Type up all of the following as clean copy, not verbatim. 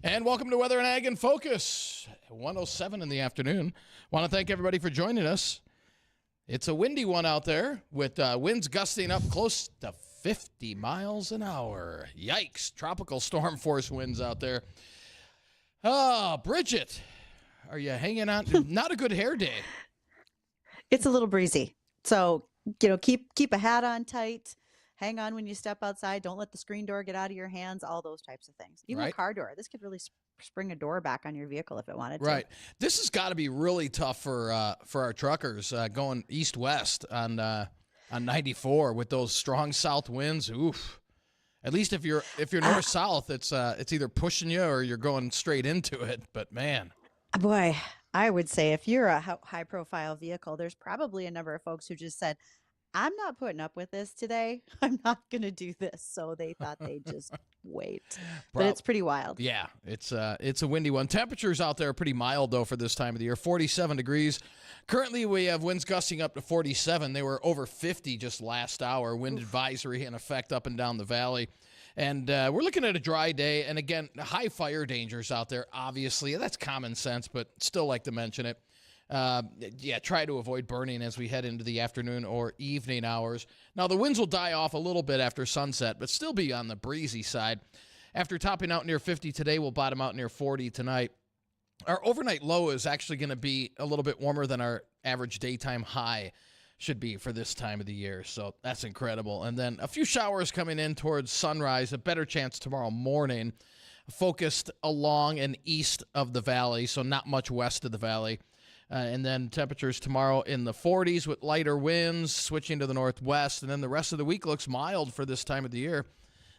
And welcome to Weather and Ag in Focus, 1:07 in the afternoon. Want to thank everybody for joining us. It's a windy one out there with winds gusting up close to 50 miles an hour. Yikes, tropical storm force winds out there. Oh, Bridgette, are you hanging on? Not a good hair day. It's a little breezy. So, keep a hat on tight. Hang on when you step outside. Don't let the screen door get out of your hands. All those types of things. Even Right. a car door. This could really spring a door back on your vehicle if it wanted to. Right. This has got to be really tough for our truckers going east-west on 94 with those strong south winds. Oof. At least if you're north-south, it's either pushing you or you're going straight into it. But man, Boy, I would say if you're a high-profile vehicle, there's probably a number of folks who just said, I'm not putting up with this today. I'm not going to do this. So they thought they'd just wait. But it's pretty wild. Yeah, it's a windy one. Temperatures out there are pretty mild, though, for this time of the year. 47 degrees. Currently, we have winds gusting up to 47. They were over 50 just last hour. Wind advisory in effect up and down the valley. And we're looking at a dry day. And, again, high fire dangers out there, obviously. That's common sense, but still like to mention it. Try to avoid burning as we head into the afternoon or evening hours. Now, the winds will die off a little bit after sunset, but still be on the breezy side. After topping out near 50 today, we'll bottom out near 40 tonight. Our overnight low is actually going to be a little bit warmer than our average daytime high should be for this time of the year, so that's incredible. And then a few showers coming in towards sunrise, a better chance tomorrow morning, focused along and east of the valley, so not much west of the valley. And then temperatures tomorrow in the 40s with lighter winds switching to the northwest. And then the rest of the week looks mild for this time of the year.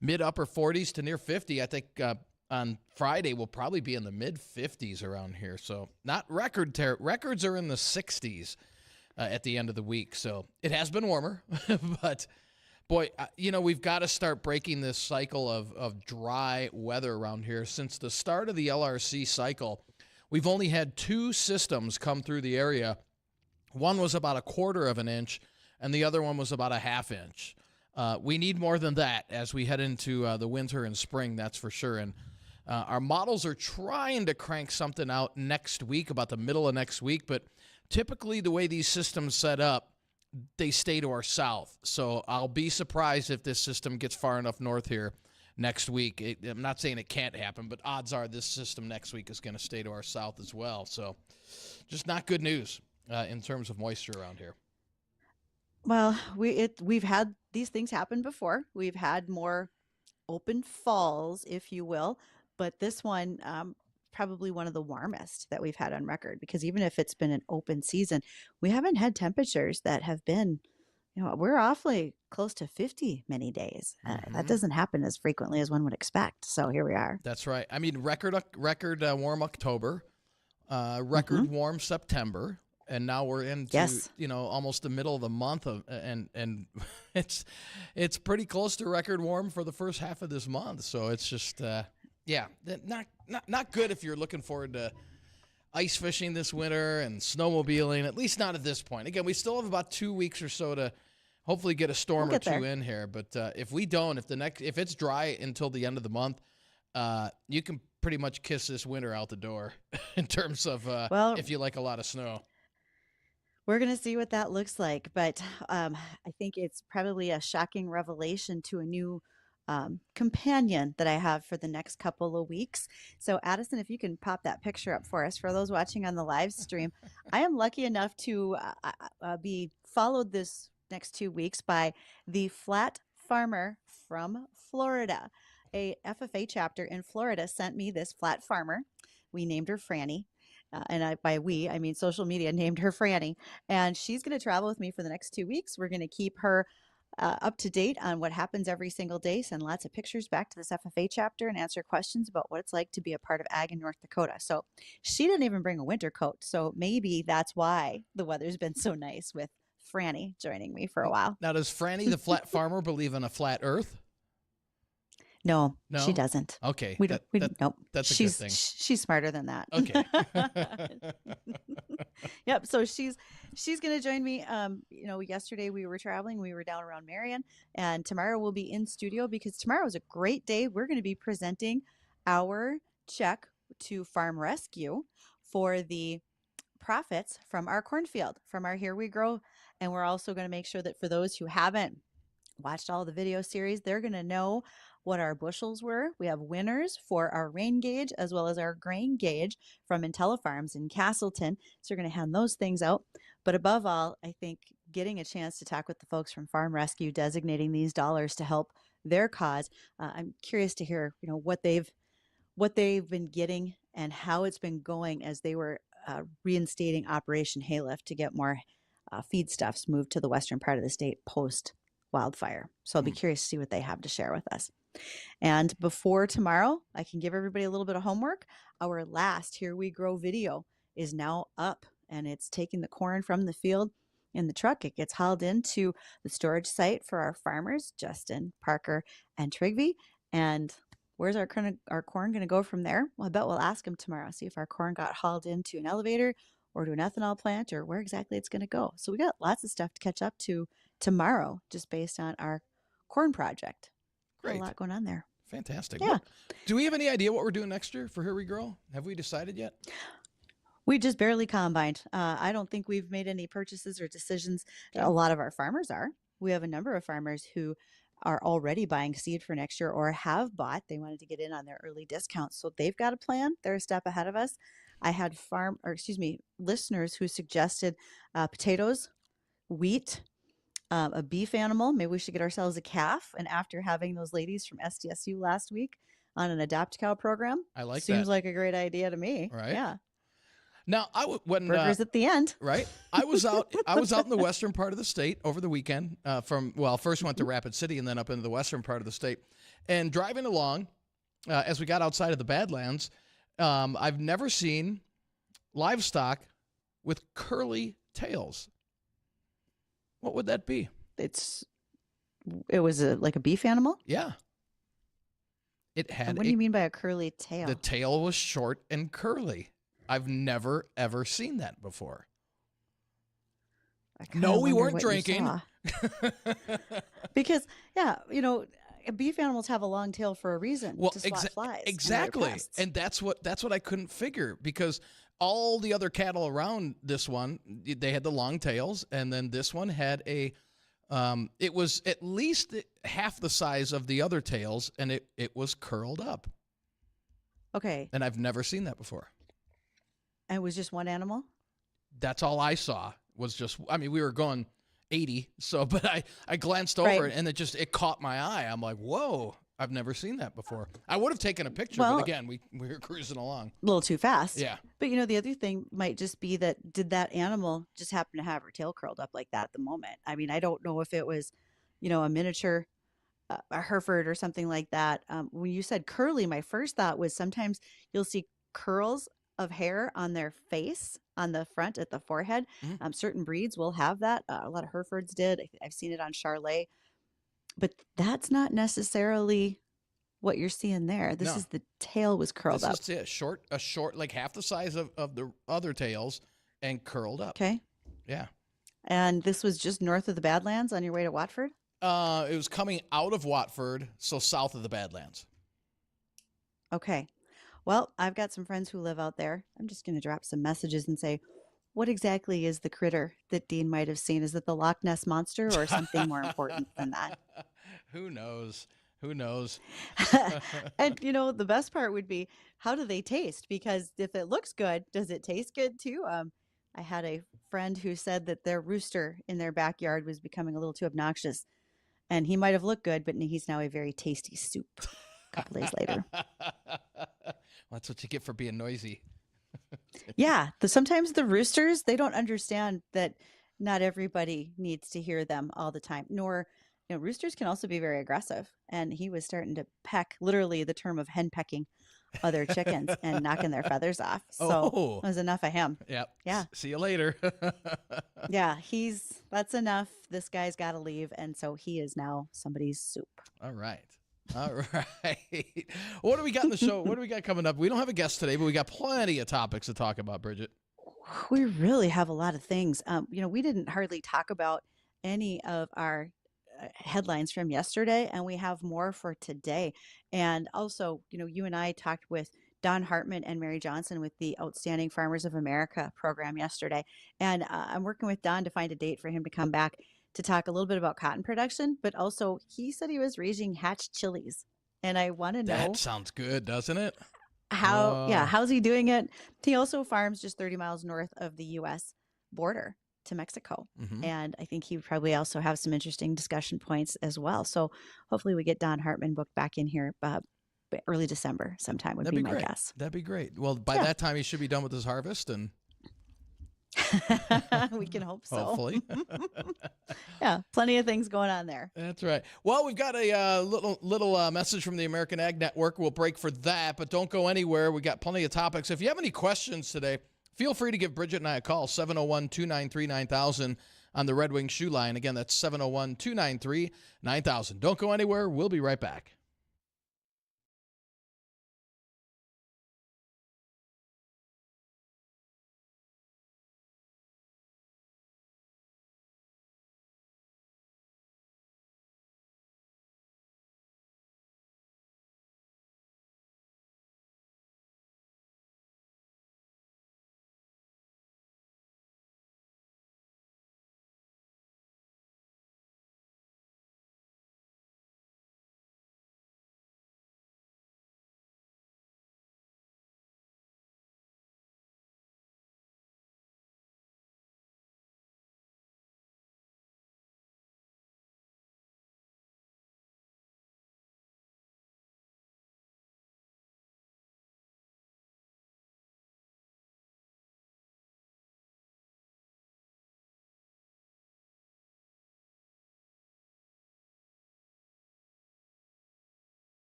Mid-upper 40s to near 50. I think on Friday we'll probably be in the mid-50s around here. So not records are in the 60s at the end of the week. So it has been warmer. But, boy, we've got to start breaking this cycle of dry weather around here. Since the start of the LRC cycle, we've only had two systems come through the area. One was about a quarter of an inch, and the other one was about a half inch. We need more than that as we head into the winter and spring, that's for sure. And our models are trying to crank something out next week, about the middle of next week. But typically the way these systems set up, they stay to our south. So I'll be surprised if this system gets far enough north here next week. I'm not saying it can't happen, but odds are this system next week is going to stay to our south as well. So just not good news in terms of moisture around here. Well, we've had these things happen before. We've had more open falls, if you will, but this one probably one of the warmest that we've had on record, because even if it's been an open season, we haven't had temperatures that have been, we're awfully close to 50 many days. That doesn't happen as frequently as one would expect. So here we are. That's right. I mean, record warm October, record warm September, and now we're into almost the middle of the month and it's pretty close to record warm for the first half of this month. So it's just not good if you're looking forward to ice fishing this winter and snowmobiling, at least not at this point. Again, we still have about 2 weeks or so to hopefully get a storm or two in here. But if we don't, if it's dry until the end of the month, you can pretty much kiss this winter out the door in terms of if you like a lot of snow. We're going to see what that looks like. But I think it's probably a shocking revelation to a new companion that I have for the next couple of weeks. So Addison, if you can pop that picture up for us, for those watching on the live stream, I am lucky enough to be followed this next 2 weeks by the Flat Farmer from Florida. A FFA chapter in Florida sent me this flat farmer. We named her Franny. By we, I mean social media named her Franny. And she's going to travel with me for the next 2 weeks. We're going to keep her up to date on what happens every single day, send lots of pictures back to this FFA chapter and answer questions about what it's like to be a part of ag in North Dakota. So she didn't even bring a winter coat. So maybe that's why the weather's been so nice with Franny joining me for a while. Now, does Franny, the flat farmer, believe in a flat earth? No, she doesn't. Okay. Nope. That's a good thing. She's smarter than that. Okay. Yep. So she's going to join me. Yesterday we were traveling. We were down around Marion, and tomorrow we'll be in studio because tomorrow is a great day. We're going to be presenting our check to Farm Rescue for the profits from our cornfield, from our Here We Grow. And we're also going to make sure that for those who haven't watched all the video series, they're going to know what our bushels were. We have winners for our rain gauge as well as our grain gauge from IntelliFarms in Castleton. So we're going to hand those things out. But above all, I think getting a chance to talk with the folks from Farm Rescue, designating these dollars to help their cause. I'm curious to hear, what they've been getting and how it's been going as they were reinstating Operation Haylift to get more feedstuffs moved to the western part of the state post wildfire. So I'll be curious to see what they have to share with us. And before tomorrow, I can give everybody a little bit of homework. Our last Here We Grow video is now up, and it's taking the corn from the field in the truck. It gets hauled into the storage site for our farmers, Justin, Parker, and Trigby. And where's our corn going to go from there? Well, I bet we'll ask them tomorrow, see if our corn got hauled into an elevator or to an ethanol plant or where exactly it's going to go. So we got lots of stuff to catch up to tomorrow just based on our corn project. Great. A lot going on there. Fantastic. Yeah. Do we have any idea what we're doing next year for Here We Grow? Have we decided yet? We just barely combined. I don't think we've made any purchases or decisions. Okay. A lot of our farmers are. We have a number of farmers who are already buying seed for next year or have bought. They wanted to get in on their early discounts. So they've got a plan. They're a step ahead of us. I had listeners who suggested potatoes, wheat, a beef animal. Maybe we should get ourselves a calf. And after having those ladies from SDSU last week on an Adopt Cow program, I like that. Seems like a great idea to me. Right. Yeah. Now, when burgers at the end, right? I was out in the western part of the state over the weekend. First went to Rapid City and then up into the western part of the state, and driving along as we got outside of the Badlands, I've never seen livestock with curly tails. What would that be? It was like a beef animal. Yeah. It had. What do you mean by a curly tail? The tail was short and curly. I've never, ever seen that before. No, we weren't drinking. Because, beef animals have a long tail for a reason. Well, to swat flies. Exactly. And that's what I couldn't figure, because all the other cattle around this one, they had the long tails, and then this one had it was at least half the size of the other tails, and it was curled up. Okay. And I've never seen that before. And it was just one animal? That's all I saw was just, we were going 80, but I glanced over and it caught my eye. I'm like, whoa, I've never seen that before. I would have taken a picture, but again, we were cruising along. A little too fast. Yeah. But the other thing might just be did that animal just happen to have her tail curled up like that at the moment? I don't know if it was, a miniature a Hereford or something like that. When you said curly, my first thought was sometimes you'll see curls of hair on their face, on the front at the forehead. Mm-hmm. Certain breeds will have that. A lot of Herefords did. I've seen it on Charlet, but that's not necessarily what you're seeing there. This is the tail was curled up. This is it. A short, like half the size of the other tails and curled up. Okay. Yeah. And this was just north of the Badlands on your way to Watford? It was coming out of Watford, so south of the Badlands. Okay. Well, I've got some friends who live out there. I'm just going to drop some messages and say, what exactly is the critter that Dean might have seen? Is it the Loch Ness Monster or something more important than that? Who knows? And, the best part would be, how do they taste? Because if it looks good, does it taste good too? I had a friend who said that their rooster in their backyard was becoming a little too obnoxious. And he might have looked good, but he's now a very tasty soup a couple days later. Well, that's what you get for being noisy. Yeah. Sometimes the roosters, they don't understand that not everybody needs to hear them all the time. Nor, roosters can also be very aggressive. And he was starting to peck, literally the term of henpecking other chickens and knocking their feathers off. So it was enough of him. Yep. Yeah. See you later. Yeah. That's enough. This guy's got to leave. And so he is now somebody's soup. All right. What do we got in the show? What do we got coming up? We don't have a guest today, but we got plenty of topics to talk about, Bridgette. We really have a lot of things. We didn't hardly talk about any of our headlines from yesterday, and we have more for today. And also, you and I talked with Don Hartman and Mary Johnson with the Outstanding Farmers of America program yesterday. And I'm working with Don to find a date for him to come back to talk a little bit about cotton production, but also he said he was raising hatch chilies. And I want to That know sounds good, doesn't it? how's he doing it? He also farms just 30 miles north of the US border to Mexico. Mm-hmm. And I think he would probably also have some interesting discussion points as well. So hopefully we get Don Hartman booked back in here early December sometime would be my great. guess. That'd be great. Well, by that time he should be done with his harvest, and we can hope so. Hopefully. Yeah, plenty of things going on there. That's right. Well, we've got a little message from the American Ag Network. We'll break for that, but don't go anywhere. We got plenty of topics. If you have any questions today, feel free to give Bridgette and I a call, 701-293-9000 on the Red Wing Shoe Line. Again, that's 701-293-9000. Don't go anywhere. We'll be right back.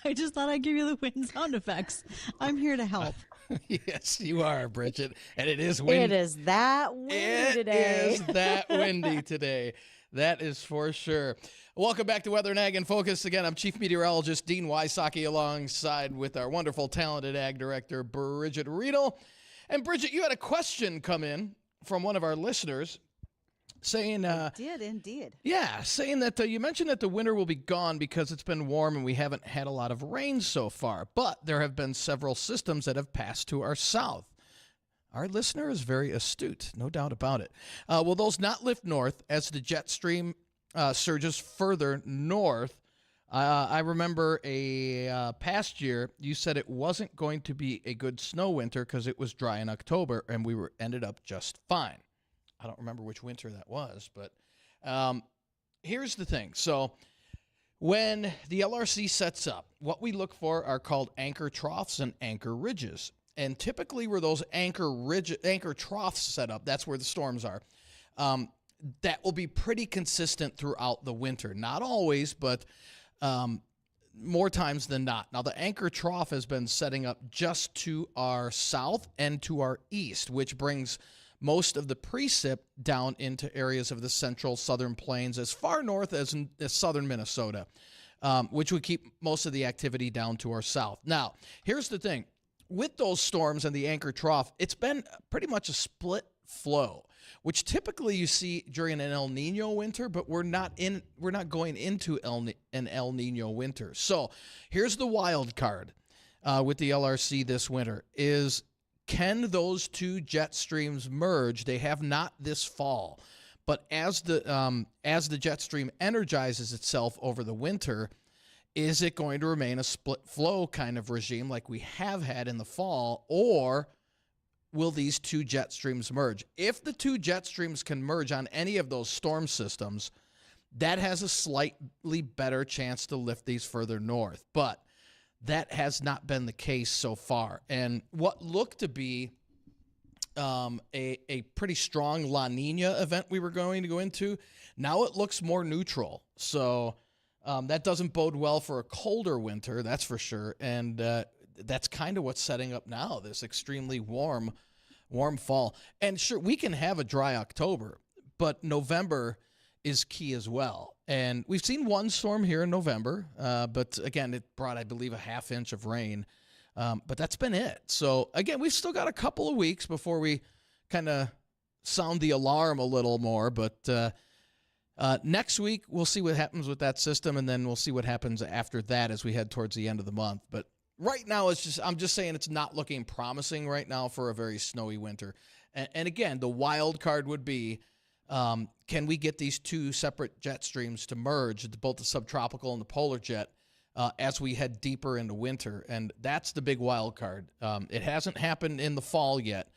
I just thought I'd give you the wind sound effects. I'm here to help. Yes, you are, Bridgette. And it is windy. It is that windy today. It is that windy today. That is for sure. Welcome back to Weather and Ag in Focus. Again, I'm Chief Meteorologist Dean Wysocki alongside with our wonderful, talented Ag Director, Bridgette Readel. And Bridgette, you had a question come in from one of our listeners saying... did indeed. Yeah, saying that you mentioned that the winter will be gone because it's been warm and we haven't had a lot of rain so far. But there have been several systems that have passed to our south. Our listener is very astute, no doubt about it. Will those not lift north as the jet stream surges further north? I remember a past year, you said it wasn't going to be a good snow winter because it was dry in October, and we ended up just fine. I don't remember which winter that was, but here's the thing. So when the LRC sets up, what we look for are called anchor troughs and anchor ridges. And typically where those anchor troughs set up, that's where the storms are. That will be pretty consistent throughout the winter. Not always, but more times than not. Now, the anchor trough has been setting up just to our south and to our east, which brings most of the precip down into areas of the central southern plains as far north as southern Minnesota, which would keep most of the activity down to our south. Now, here's the thing. With those storms and the anchor trough, it's been pretty much a split flow, which typically you see during an El Nino winter, but we're not going into an El Nino winter. So here's the wild card with the LRC this winter is, can those two jet streams merge? They have not this fall, but as the jet stream energizes itself over the winter, is it going to remain a split flow kind of regime like we have had in the fall, or will these two jet streams merge? If the two jet streams can merge on any of those storm systems, that has a slightly better chance to lift these further north. But that has not been the case so far. And what looked to be a pretty strong La Nina event we were going to go into, now it looks more neutral. So that doesn't bode well for a colder winter, that's for sure. And that's kind of what's setting up now, this extremely warm fall. And sure, we can have a dry October, but November is key as well. And we've seen one storm here in November, but again, it brought, I believe, a half inch of rain. But that's been it. So again, we've still got a couple of weeks before we kind of sound the alarm a little more. But next week, we'll see what happens with that system, and then we'll see what happens after that as we head towards the end of the month. But right now, I'm just saying it's not looking promising right now for a very snowy winter. And again, the wild card would be, can we get these two separate jet streams to merge, both the subtropical and the polar jet, as we head deeper into winter? And that's the big wild card. It hasn't happened in the fall yet,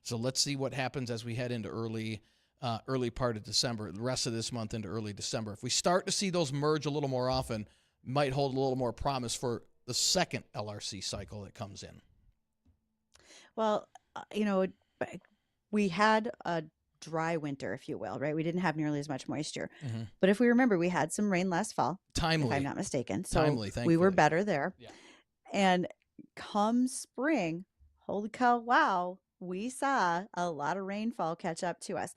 so let's see what happens as we head into early part of December, the rest of this month into early December. If we start to see those merge a little more often, might hold a little more promise for the second LRC cycle that comes in. Well, we had a dry winter, if you will, right? We didn't have nearly as much moisture. Mm-hmm. But if we remember, we had some rain last fall, Timely, if I'm not mistaken. So timely, we were thankfully. better there. Yeah. And come spring, holy cow, wow, we saw a lot of rainfall catch up to us.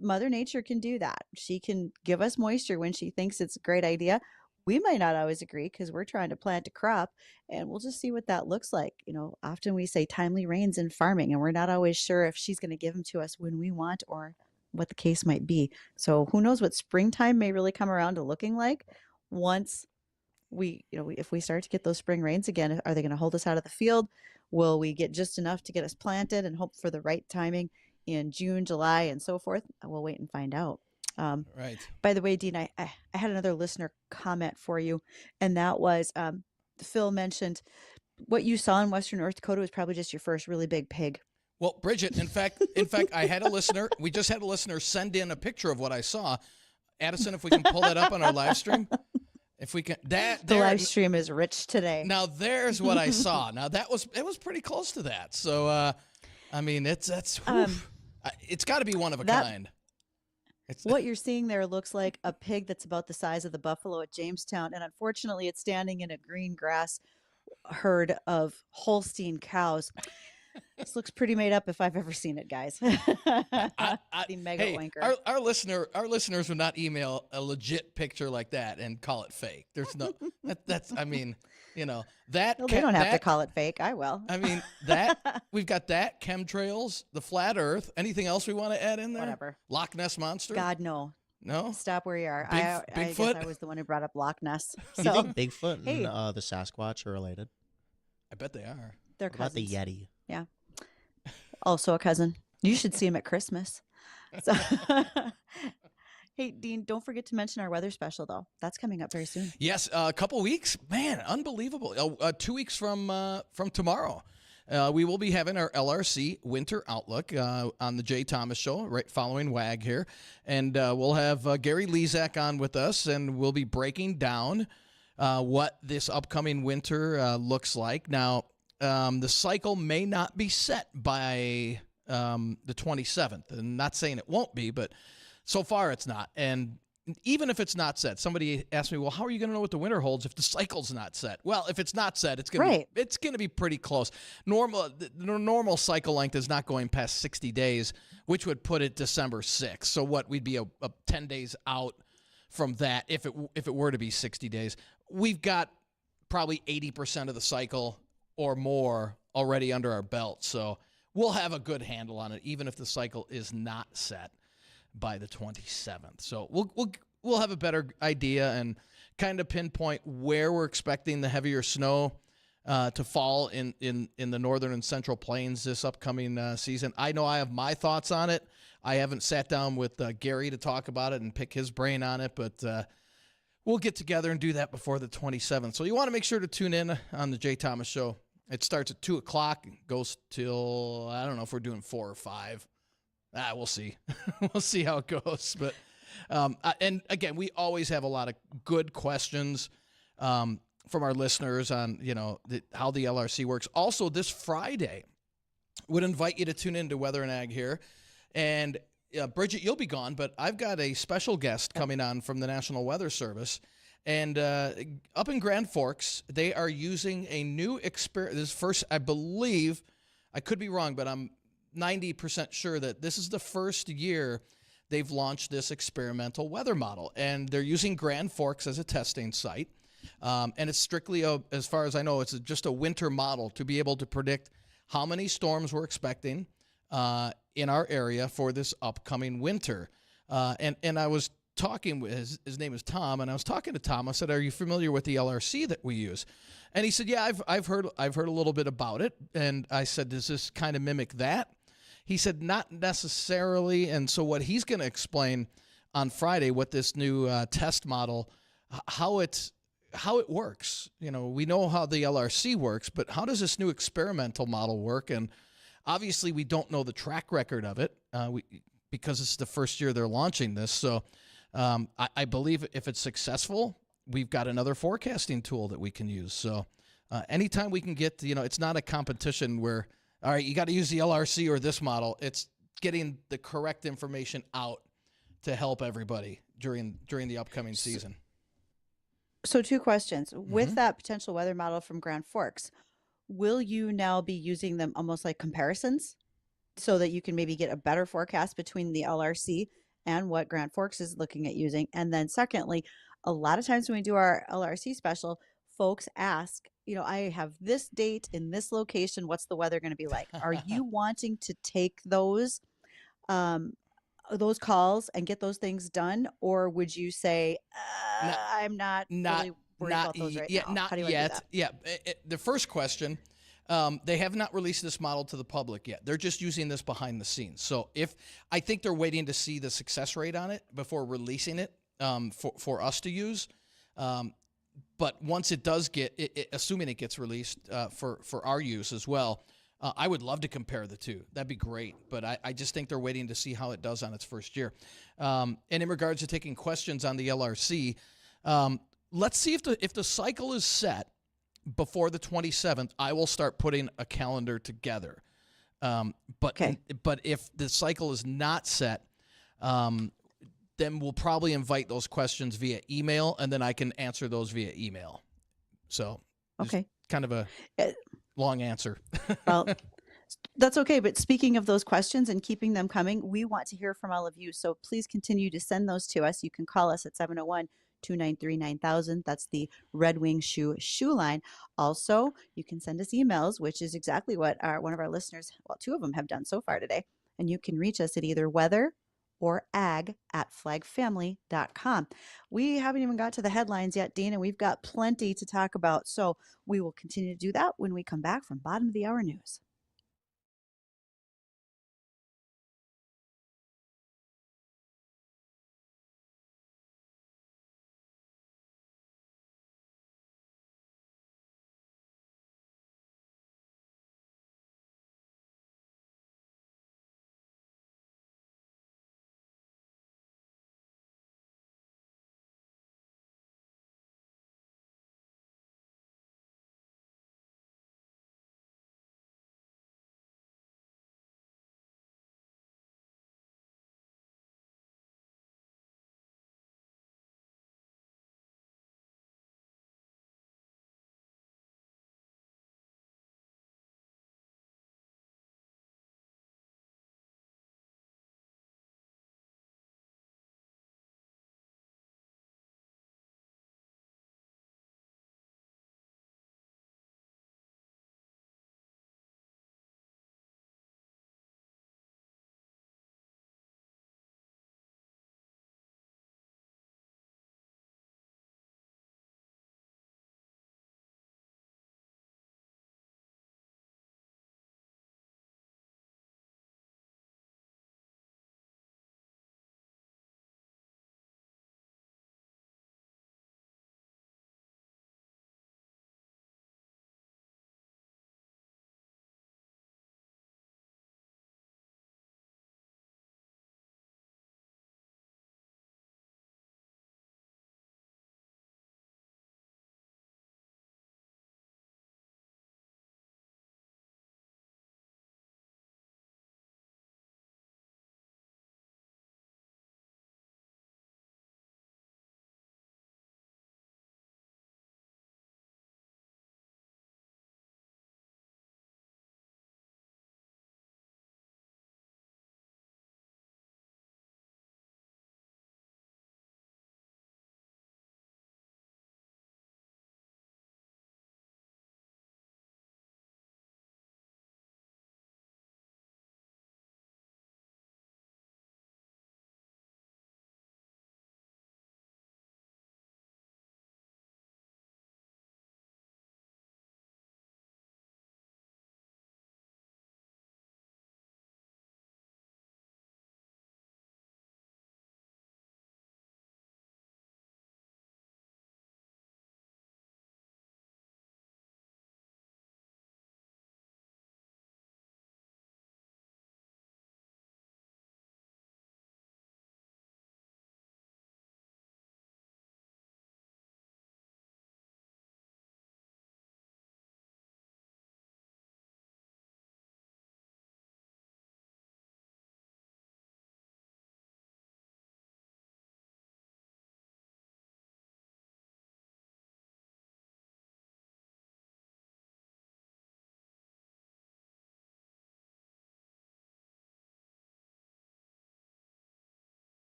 Mother Nature can do that. She can give us moisture when she thinks it's a great idea. We might not always agree because we're trying to plant a crop, and we'll just see what that looks like. Often we say timely rains in farming, and we're not always sure if she's going to give them to us when we want or what the case might be. So who knows what springtime may really come around to looking like once if we start to get those spring rains again. Are they going to hold us out of the field? Will we get just enough to get us planted and hope for the right timing in June, July, and so forth? We'll wait and find out. Right. By the way, Dean, I had another listener comment for you, and that was Phil mentioned what you saw in Western North Dakota was probably just your first really big pig. Well, Bridgette, in fact, I had a listener. We just had a listener send in a picture of what I saw. Addison, if we can pull that up on our live stream, if we can. The live stream is rich today. Now there's what I saw. Now it was pretty close to that. So I mean, it's got to be one of a kind. What you're seeing there looks like a pig that's about the size of the buffalo at Jamestown, and unfortunately, it's standing in a green grass herd of Holstein cows. This looks pretty made up if I've ever seen it, guys. The mega wanker. Our listeners would not email a legit picture like that and call it fake. There's no that's I mean, that they don't have to call it fake. I will. I mean, we've got that, chemtrails, the flat earth. Anything else we want to add in there? Whatever. Loch Ness monster? God, no. No? Stop where you are. Bigfoot? I guess I was the one who brought up Loch Ness. Do you think Bigfoot and the Sasquatch are related? I bet they are. They're cousins. What about the Yeti? Yeah. Also a cousin. You should see him at Christmas. So Hey, Dean, don't forget to mention our weather special, though. That's coming up very soon. Yes, a couple weeks. Man, unbelievable. 2 weeks from tomorrow. We will be having our LRC Winter Outlook on the Jay Thomas Show, right following WAG here. And we'll have Gary Lezak on with us, and we'll be breaking down what this upcoming winter looks like. Now, the cycle may not be set by the 27th. And not saying it won't be, but so far it's not. And even if it's not set, somebody asked me, well, how are you going to know what the winter holds if the cycle's not set? Well, if it's not set, it's going to be pretty close. The normal cycle length is not going past 60 days, which would put it December 6th. So we'd be a 10 days out from that if it were to be 60 days. We've got probably 80% of the cycle or more already under our belt. So we'll have a good handle on it, even if the cycle is not set by the 27th. So we'll have a better idea and kind of pinpoint where we're expecting the heavier snow to fall in the northern and central plains this upcoming season. I know I have my thoughts on it. I haven't sat down with Gary to talk about it and pick his brain on it, but we'll get together and do that before the 27th. So you want to make sure to tune in on the Jay Thomas Show. It starts at 2 o'clock, goes till, I don't know if we're doing 4 or 5. We'll see. We'll see how it goes. But and again, we always have a lot of good questions from our listeners on how the LRC works. Also, this Friday, would invite you to tune into Weather and Ag here. And Bridgette, you'll be gone, but I've got a special guest coming on from the National Weather Service. And up in Grand Forks, they are using a new experiment. This first, I believe, I could be wrong, but I'm 90% sure that this is the first year they've launched this experimental weather model. And they're using Grand Forks as a testing site. And it's strictly, as far as I know, it's just a winter model to be able to predict how many storms we're expecting in our area for this upcoming winter. And I was talking with his name is Tom, and I was talking to Tom. I said, "Are you familiar with the LRC that we use?" And he said, "Yeah, I've heard a little bit about it." And I said, "Does this kind of mimic that?" He said, "Not necessarily." And so what he's going to explain on Friday, what this new test model, how it works. We know how the LRC works, but how does this new experimental model work? And obviously, we don't know the track record of it because it's the first year they're launching this. So I believe if it's successful, we've got another forecasting tool that we can use. So anytime we can get, it's not a competition where, all right, you got to use the LRC or this model. It's getting the correct information out to help everybody during the upcoming season. So 2 questions. With that potential weather model from Grand Forks, will you now be using them almost like comparisons so that you can maybe get a better forecast between the LRC and what Grand Forks is looking at using? And then secondly, a lot of times when we do our LRC special, folks ask, I have this date in this location. What's the weather going to be like? Are you wanting to take those calls and get those things done? Or would you say, I'm not really worried about those right now? Not How do you yet. want to do that? Yeah. The first question, they have not released this model to the public yet. They're just using this behind the scenes. So I think they're waiting to see the success rate on it before releasing it for us to use. But once it does assuming it gets released for our use as well, I would love to compare the two. That'd be great. But I just think they're waiting to see how it does on its first year. And in regards to taking questions on the LRC, let's see if the cycle is set before the 27th. I will start putting a calendar together. But if the cycle is not set, then we'll probably invite those questions via email, and then I can answer those via email. So kind of a long answer. Well, that's okay. But speaking of those questions and keeping them coming, we want to hear from all of you. So please continue to send those to us. You can call us at 701-293-9000. That's the Red Wing Shoe line. Also, you can send us emails, which is exactly what one of our listeners, 2 of them have done so far today. And you can reach us at either weather or ag@flagfamily.com. We haven't even got to the headlines yet, Dean, and we've got plenty to talk about. So we will continue to do that when we come back from bottom of the hour news.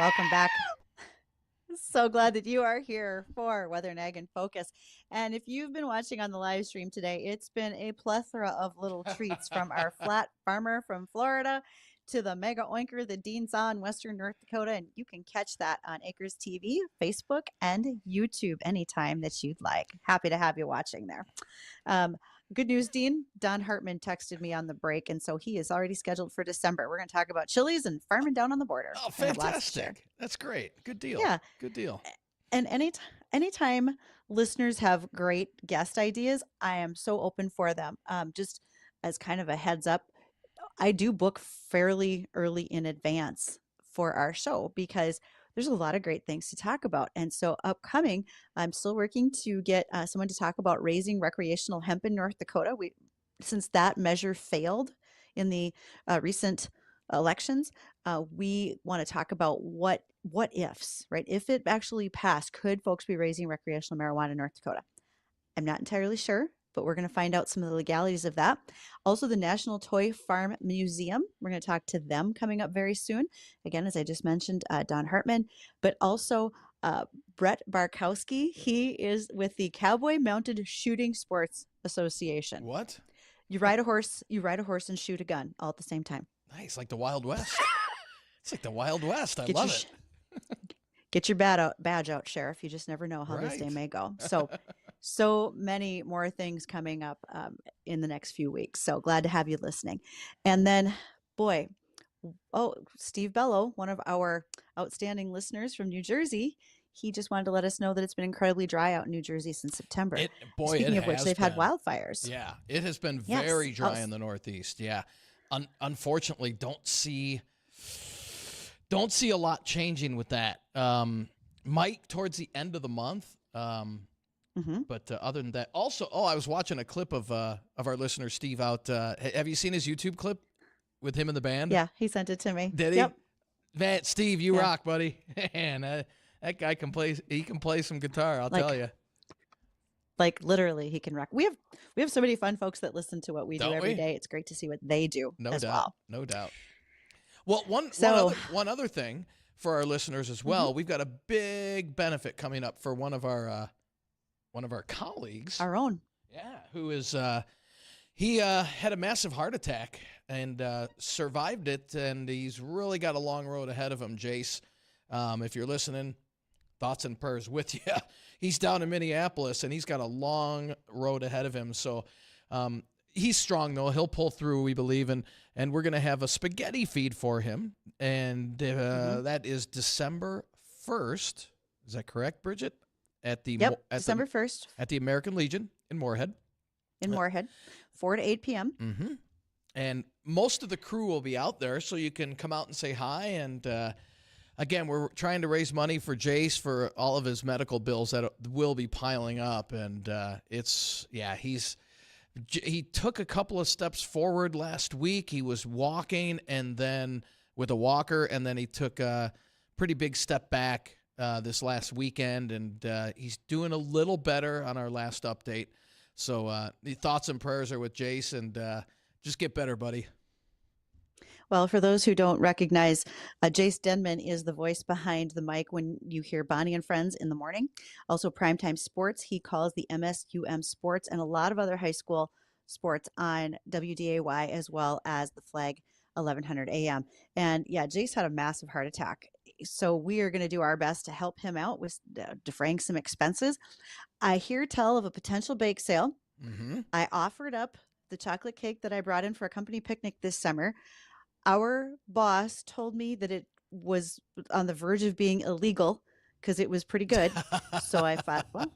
Welcome back. So glad that you are here for Weather Nag in Focus. And if you've been watching on the live stream today, it's been a plethora of little treats from our flat farmer from Florida to the mega oinker that Dean saw in Western North Dakota. And you can catch that on Acres TV, Facebook, and YouTube anytime that you'd like. Happy to have you watching there. Good news, Dean. Don Hartman texted me on the break, and so he is already scheduled for December. We're going to talk about chilies and farming down on the border. Oh, fantastic. That's great. Good deal. Yeah. Good deal. And anytime listeners have great guest ideas, I am so open for them. Just as kind of a heads up, I do book fairly early in advance for our show because there's a lot of great things to talk about. And so upcoming, I'm still working to get someone to talk about raising recreational hemp in North Dakota. Since that measure failed in the recent elections, we want to talk about what ifs, right? If it actually passed, could folks be raising recreational marijuana in North Dakota? I'm not entirely sure, but we're going to find out some of the legalities of that. Also, the National Toy Farm Museum. We're going to talk to them coming up very soon. Again, as I just mentioned, Don Hartman, but also Brett Barkowski. He is with the Cowboy Mounted Shooting Sports Association. What? You ride a horse and shoot a gun all at the same time. Nice, like the Wild West. It's like the Wild West. I love it. Get your badge out, Sheriff. You just never know how this day may go. So many more things coming up in the next few weeks. So glad to have you listening. And then, Steve Bello, one of our outstanding listeners from New Jersey, he just wanted to let us know that it's been incredibly dry out in New Jersey since September. Speaking of which, they've had wildfires. Yeah, it has been very dry in the Northeast. Yeah, unfortunately, don't see a lot changing with that. Might towards the end of the month. But other than that, also, I was watching a clip of our listener Steve out. Have you seen his YouTube clip with him in the band? Yeah, he sent it to me. Did he? Yep. Man, Steve, you rock, buddy. And that guy can play. He can play some guitar. I'll tell you. Like literally, he can rock. We have so many fun folks that listen to what we do every day. It's great to see what they do. No as doubt. Well. No doubt. Well, one other thing for our listeners as well. We've got a big benefit coming up for one of our colleagues. Our own. Yeah, who is he had a massive heart attack and survived it, and he's really got a long road ahead of him. Jace, if you're listening, thoughts and prayers with you. He's down in Minneapolis, and he's got a long road ahead of him. So he's strong, though. He'll pull through, we believe, and we're going to have a spaghetti feed for him, and that is December 1st. Is that correct, Bridgette? December 1st. At the American Legion in Moorhead. 4 to 8 p.m. Mm-hmm. And most of the crew will be out there, so you can come out and say hi. And again, we're trying to raise money for Jace for all of his medical bills that will be piling up. And he took a couple of steps forward last week. He was walking and then with a walker, and then he took a pretty big step back this last weekend, and he's doing a little better on our last update. So the thoughts and prayers are with Jace, and just get better, buddy. Well, for those who don't recognize, Jace Denman is the voice behind the mic when you hear Bonnie and Friends in the morning. Also, Primetime Sports, he calls the MSUM Sports and a lot of other high school sports on WDAY, as well as the Flag 1100 AM. And yeah, Jace had a massive heart attack. So we are going to do our best to help him out with defraying some expenses. I hear tell of a potential bake sale. I offered up the chocolate cake that I brought in for a company picnic this summer. Our boss told me that it was on the verge of being illegal because it was pretty good. So I thought, well,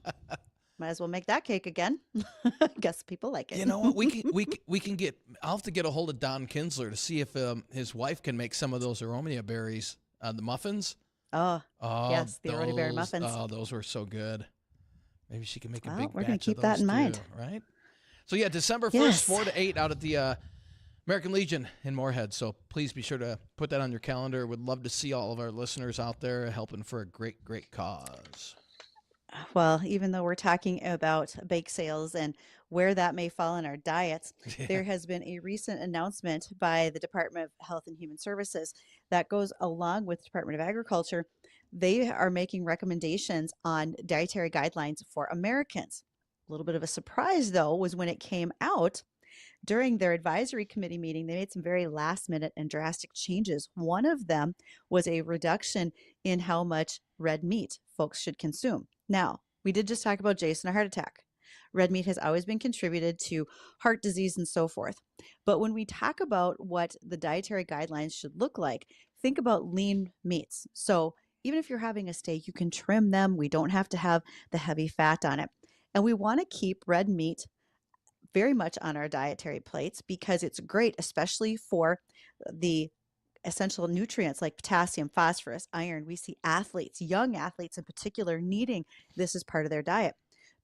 might as well make that cake again. I guess people like it. You know what? We can get. I'll have to get a hold of Don Kinsler to see if his wife can make some of those aronia berries. The muffins. Oh, yes, the aronia berry muffins. Oh, those were so good. Maybe she can make a big batch. We're going to keep of that in too, mind, right? So yeah, December 1st, 4 to 8, out at the American Legion in Moorhead. So please be sure to put that on your calendar. Would love to see all of our listeners out there helping for a great, great cause. Well, even though we're talking about bake sales and where that may fall in our diets, there has been a recent announcement by the Department of Health and Human Services that goes along with the Department of Agriculture. They are making recommendations on dietary guidelines for Americans. A little bit of a surprise, though, was when it came out during their advisory committee meeting, they made some very last minute and drastic changes. One of them was a reduction in how much red meat folks should consume. Now, we did just talk about Jason, a heart attack. Red meat has always been contributed to heart disease and so forth. But when we talk about what the dietary guidelines should look like, think about lean meats. So even if you're having a steak, you can trim them. We don't have to have the heavy fat on it. And we want to keep red meat very much on our dietary plates because it's great, especially for the essential nutrients like potassium, phosphorus, iron. We see athletes, young athletes in particular, needing this as part of their diet.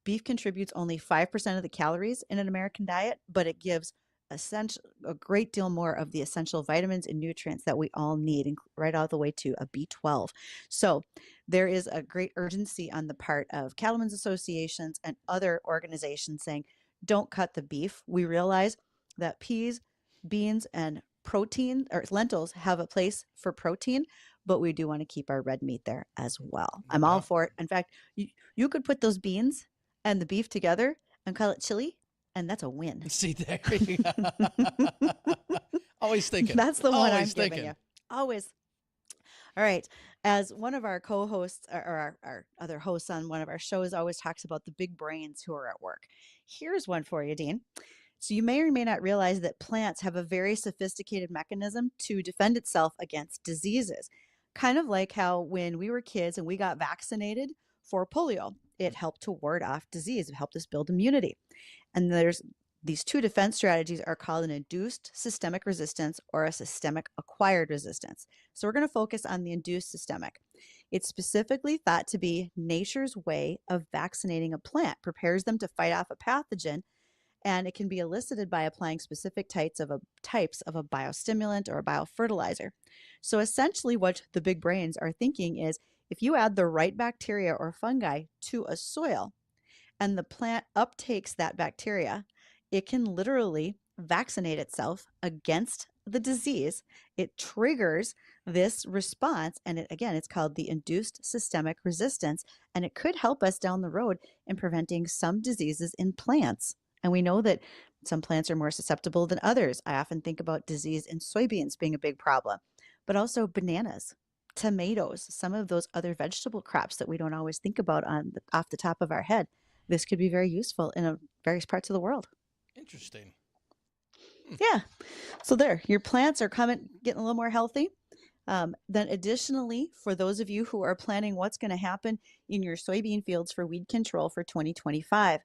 Beef contributes only 5% of the calories in an American diet, but it gives a great deal more of the essential vitamins and nutrients that we all need, right all the way to a B12. So there is a great urgency on the part of cattlemen's associations and other organizations saying, don't cut the beef. We realize that peas, beans, and protein or lentils have a place for protein, but we do want to keep our red meat there as well. I'm all for it. In fact, you could put those beans and the beef together and call it chili, and that's a win. See, there you go. Always thinking. That's the one Always I'm giving you. Always. All right. As one of our co-hosts or our other hosts on one of our shows always talks about the big brains who are at work. Here's one for you, Dean. So you may or may not realize that plants have a very sophisticated mechanism to defend itself against diseases. Kind of like how when we were kids and we got vaccinated for polio, it helped to ward off disease. It helped us build immunity. And there's these two defense strategies are called an induced systemic resistance or a systemic acquired resistance. So we're going to focus on the induced systemic. It's specifically thought to be nature's way of vaccinating a plant, prepares them to fight off a pathogen, and it can be elicited by applying specific types of a biostimulant or a biofertilizer. So essentially what the big brains are thinking is if you add the right bacteria or fungi to a soil and the plant uptakes that bacteria, it can literally vaccinate itself against the disease. It triggers this response, and it's called the induced systemic resistance, and it could help us down the road in preventing some diseases in plants. And we know that some plants are more susceptible than others. I often think about disease in soybeans being a big problem, but also bananas, tomatoes, some of those other vegetable crops that we don't always think about off the top of our head. This could be very useful in various parts of the world. Interesting. Yeah. So there, your plants are getting a little more healthy. Then additionally, for those of you who are planning what's going to happen in your soybean fields for weed control for 2025,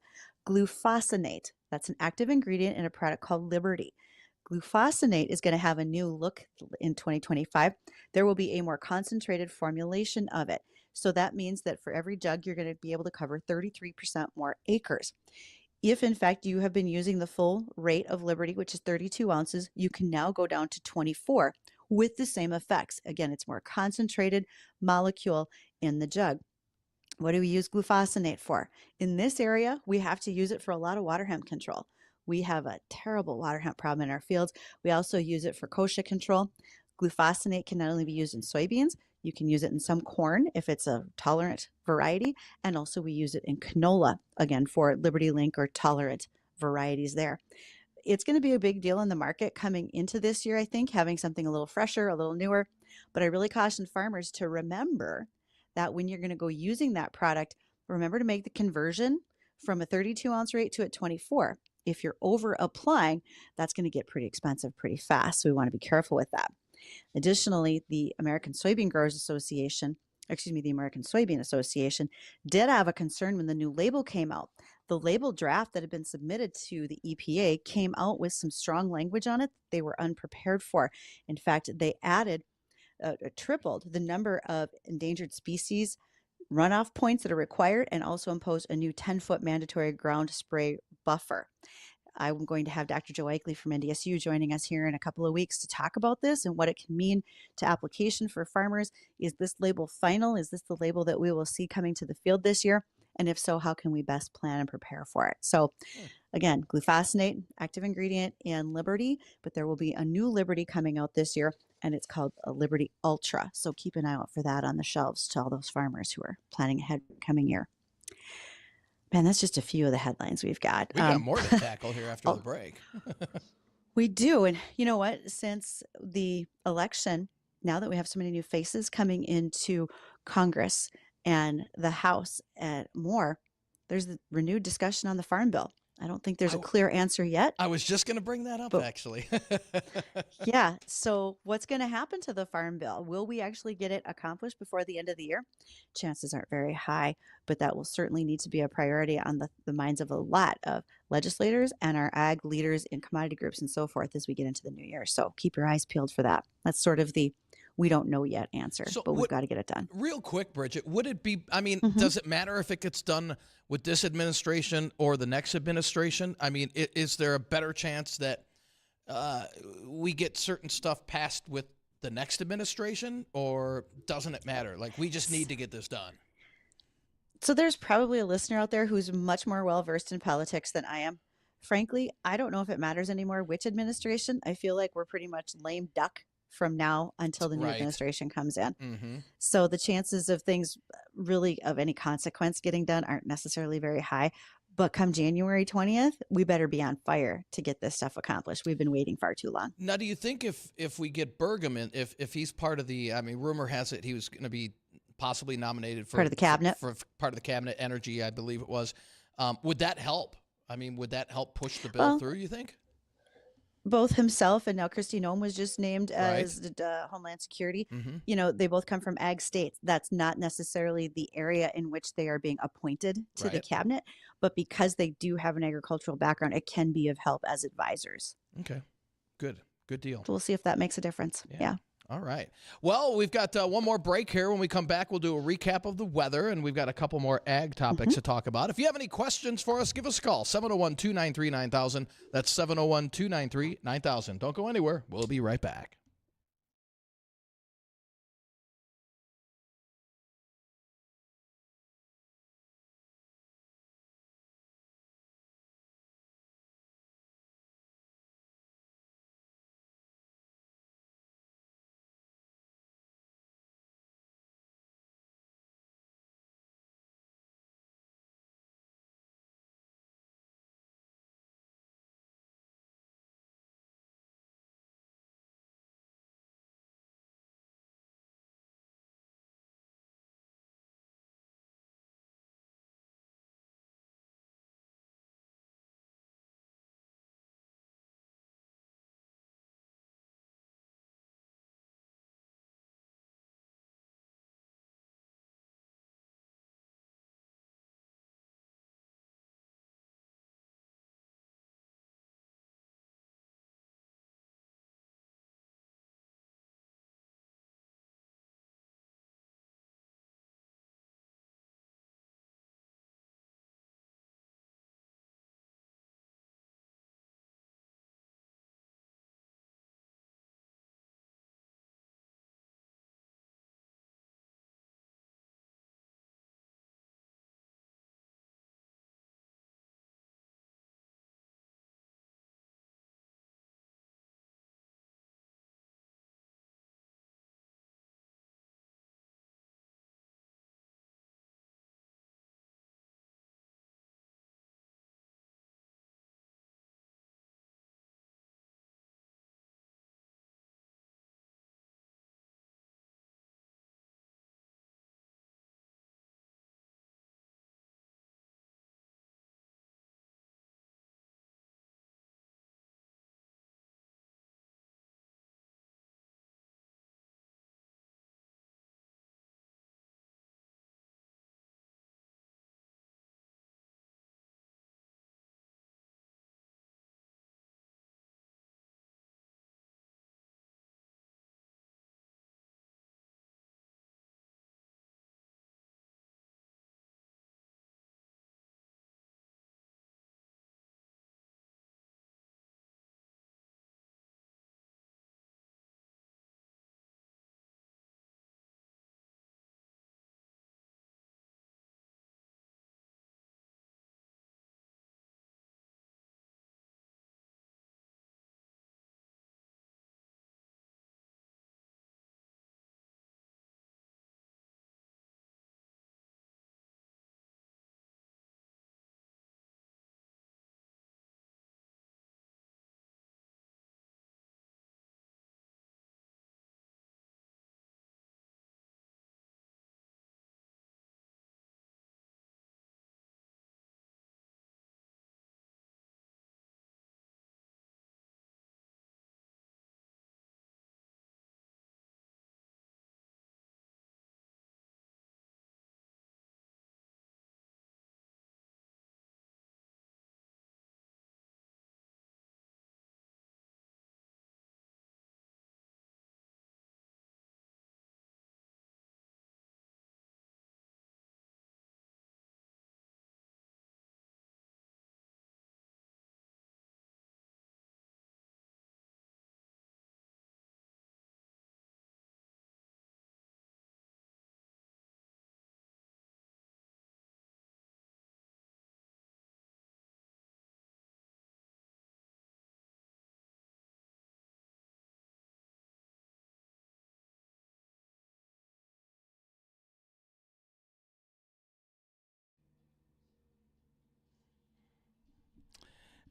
glufosinate, that's an active ingredient in a product called Liberty. Glufosinate is going to have a new look in 2025. There will be a more concentrated formulation of it. So that means that for every jug, you're going to be able to cover 33% more acres. If in fact you have been using the full rate of Liberty, which is 32 ounces, you can now go down to 24 with the same effects. Again, it's more concentrated molecule in the jug. What do we use glufosinate for? In this area, we have to use it for a lot of water hemp control. We have a terrible water hemp problem in our fields. We also use it for kochia control. Glufosinate can not only be used in soybeans, you can use it in some corn if it's a tolerant variety, and also we use it in canola, again, for Liberty Link or tolerant varieties there. It's going to be a big deal in the market coming into this year, I think, having something a little fresher, a little newer. But I really caution farmers to remember that when you're going to go using that product, remember to make the conversion from a 32-ounce rate to a 24. If you're over applying, that's going to get pretty expensive pretty fast. So we want to be careful with that. Additionally, the American Soybean Association did have a concern when the new label came out. The label draft that had been submitted to the EPA came out with some strong language on it they were unprepared for. In fact, they tripled the number of endangered species runoff points that are required and also imposed a new 10-foot mandatory ground spray buffer. I'm going to have Dr. Joe Eichele from NDSU joining us here in a couple of weeks to talk about this and what it can mean to application for farmers. Is this label final? Is this the label that we will see coming to the field this year? And if so, how can we best plan and prepare for it? So Again, glufosinate, active ingredient, and Liberty, but there will be a new Liberty coming out this year, and it's called a Liberty Ultra. So keep an eye out for that on the shelves to all those farmers who are planning ahead for the coming year. Man, that's just a few of the headlines we've got. We got more to tackle here after the break. We do. And you know what? Since the election, now that we have so many new faces coming into Congress and the House and more, there's the renewed discussion on the Farm Bill. I don't think there's a clear answer yet. I was just going to bring that up, actually. Yeah. So what's going to happen to the Farm Bill? Will we actually get it accomplished before the end of the year? Chances aren't very high, but that will certainly need to be a priority on the minds of a lot of legislators and our ag leaders in commodity groups and so forth as we get into the new year. So keep your eyes peeled for that. That's sort of the we don't know yet answer, but we've got to get it done. Real quick, Bridgette, would it be, I mean, does it matter if it gets done with this administration or the next administration? I mean, is there a better chance that we get certain stuff passed with the next administration, or doesn't it matter? Like, we just need to get this done. So there's probably a listener out there who's much more well-versed in politics than I am. Frankly, I don't know if it matters anymore which administration. I feel like we're pretty much lame duck from now until the new administration comes in. So the chances of things really of any consequence getting done aren't necessarily very high. But come January 20th, we better be on fire to get this stuff accomplished. We've been waiting far too long. Now, do you think if we get Burgum in, if he's part of the, I mean, rumor has it he was going to be possibly nominated for part of the cabinet, for part of the cabinet, energy, I believe it was, would that help? I mean, would that help push the bill through, you think? Both himself and now Kristi Noem was just named as Homeland Security. You know, they both come from ag states. That's not necessarily the area in which they are being appointed to the cabinet, but because they do have an agricultural background, it can be of help as advisors. Okay, good deal. So we'll see if that makes a difference. Yeah. All right. Well, we've got one more break here. When we come back, we'll do a recap of the weather, and we've got a couple more ag topics to talk about. If you have any questions for us, give us a call, 701-293-9000. That's 701-293-9000. Don't go anywhere. We'll be right back.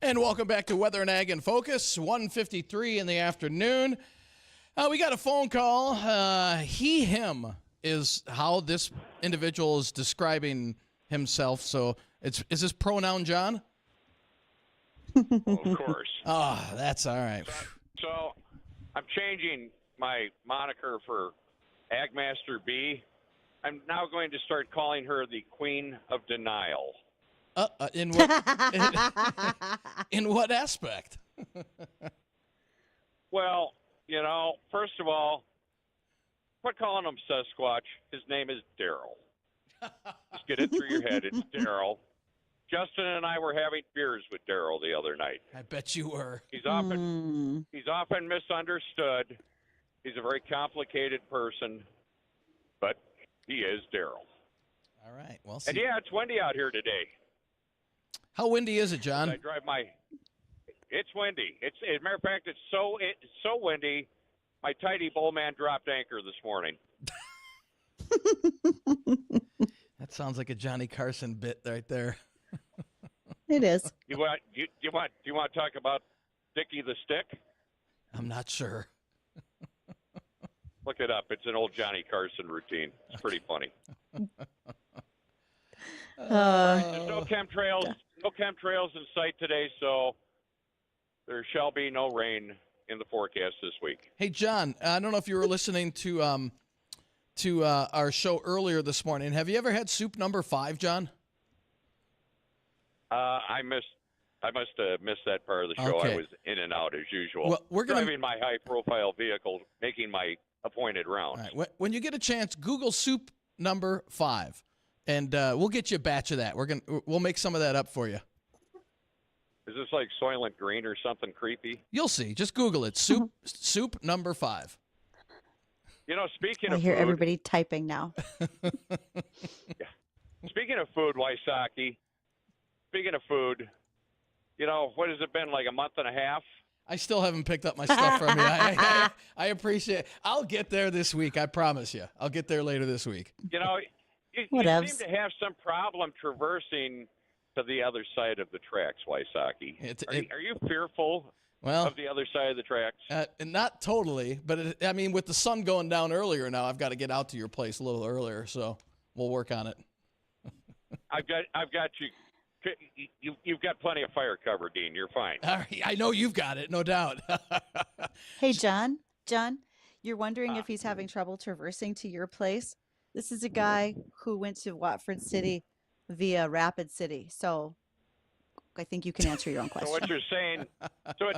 And welcome back to Weather and Ag in Focus, 1:53 in the afternoon. We got a phone call. He, him is how this individual is describing himself. So is this pronoun, John? Well, of course. Oh, that's all right. So I'm changing my moniker for Agmaster B. I'm now going to start calling her the Queen of Denial. In what in what aspect? Well, first of all, quit calling him Sasquatch. His name is Daryl. Just get it through your head. It's Daryl. Justin and I were having beers with Daryl the other night. I bet you were. He's often misunderstood. He's a very complicated person, but he is Daryl. All right. Well, and yeah, it's windy out here today. How windy is it, John? It's windy. As a matter of fact, it's so windy. My tidy bowman dropped anchor this morning. That sounds like a Johnny Carson bit right there. It is. You want to talk about Dickie the Stick? I'm not sure. Look it up. It's an old Johnny Carson routine. It's pretty funny. There's no chemtrails in sight today, so there shall be no rain in the forecast this week. Hey, John, I don't know if you were listening to our show earlier this morning. Have you ever had soup number 5, John? I must have missed that part of the show. Okay. I was in and out as usual. Well, we're driving my high-profile vehicle, making my appointed rounds. All right. When you get a chance, Google soup number 5, and we'll get you a batch of that. We'll make some of that up for you. Is this like Soylent Green or something creepy? You'll see. Just Google it. Soup number 5. Speaking I of hear food, everybody typing now. Speaking of food, Wysocki. Speaking of food, what has it been, like a month and a half? I still haven't picked up my stuff from you. I appreciate it. I'll get there this week. I promise you. I'll get there later this week. You Whatevs. seem to have some problem traversing to the other side of the tracks, Wysocki. Are you fearful of the other side of the tracks? Not totally, but with the sun going down earlier now, I've got to get out to your place a little earlier, so we'll work on it. I've got you. You've got plenty of fire cover, Dean. You're fine. All right, I know you've got it, no doubt. Hey, John, you're wondering if he's having trouble traversing to your place? This is a guy who went to Watford City via Rapid City, so I think you can answer your own question. So what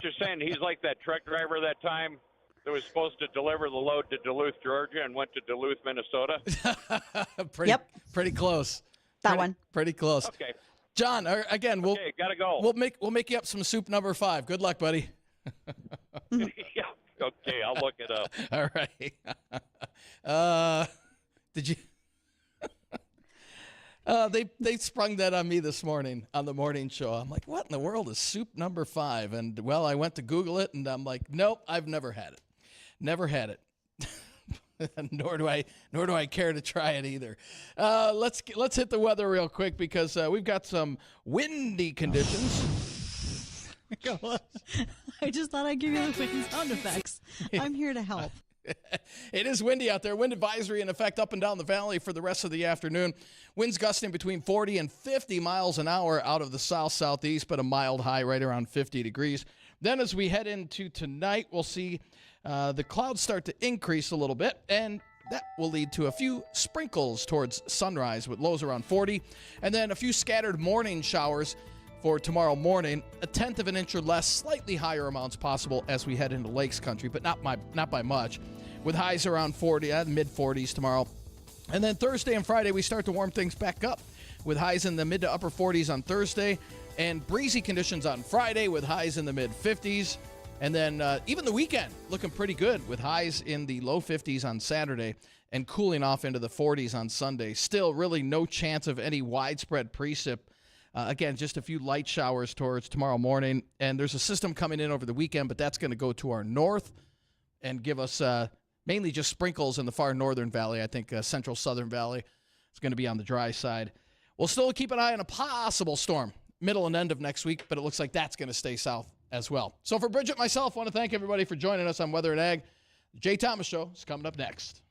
you're saying, he's like that truck driver that time that was supposed to deliver the load to Duluth, Georgia, and went to Duluth, Minnesota? Pretty close. Pretty close. Okay. John, again, gotta go. We'll make you up some soup number 5. Good luck, buddy. Yeah. Okay, I'll look it up. All right. Did you? They sprung that on me this morning on the morning show. I'm like, what in the world is soup number 5? And I went to Google it, and I'm like, nope, I've never had it. Never had it. nor do I care to try it either. Let's hit the weather real quick because we've got some windy conditions. I just thought I'd give you the wind sound effects. I'm here to help. It is windy out there. Wind advisory in effect up and down the valley for the rest of the afternoon. Winds gusting between 40 and 50 miles an hour out of the south-southeast, but a mild high right around 50 degrees. Then as we head into tonight, we'll see the clouds start to increase a little bit, and that will lead to a few sprinkles towards sunrise with lows around 40, and then a few scattered morning showers for tomorrow morning, 1/10 of an inch or less, slightly higher amounts possible as we head into Lakes Country, but not by much, with highs around 40, mid-40s tomorrow. And then Thursday and Friday, we start to warm things back up with highs in the mid to upper 40s on Thursday, and breezy conditions on Friday with highs in the mid-50s. And then even the weekend looking pretty good with highs in the low 50s on Saturday and cooling off into the 40s on Sunday. Still really no chance of any widespread precip. Again, just a few light showers towards tomorrow morning. And there's a system coming in over the weekend, but that's going to go to our north and give us mainly just sprinkles in the far northern valley. I think central southern valley is going to be on the dry side. We'll still keep an eye on a possible storm middle and end of next week, but it looks like that's going to stay south as well. So for Bridgette, myself, I want to thank everybody for joining us on Weather and Ag. The Jay Thomas Show is coming up next.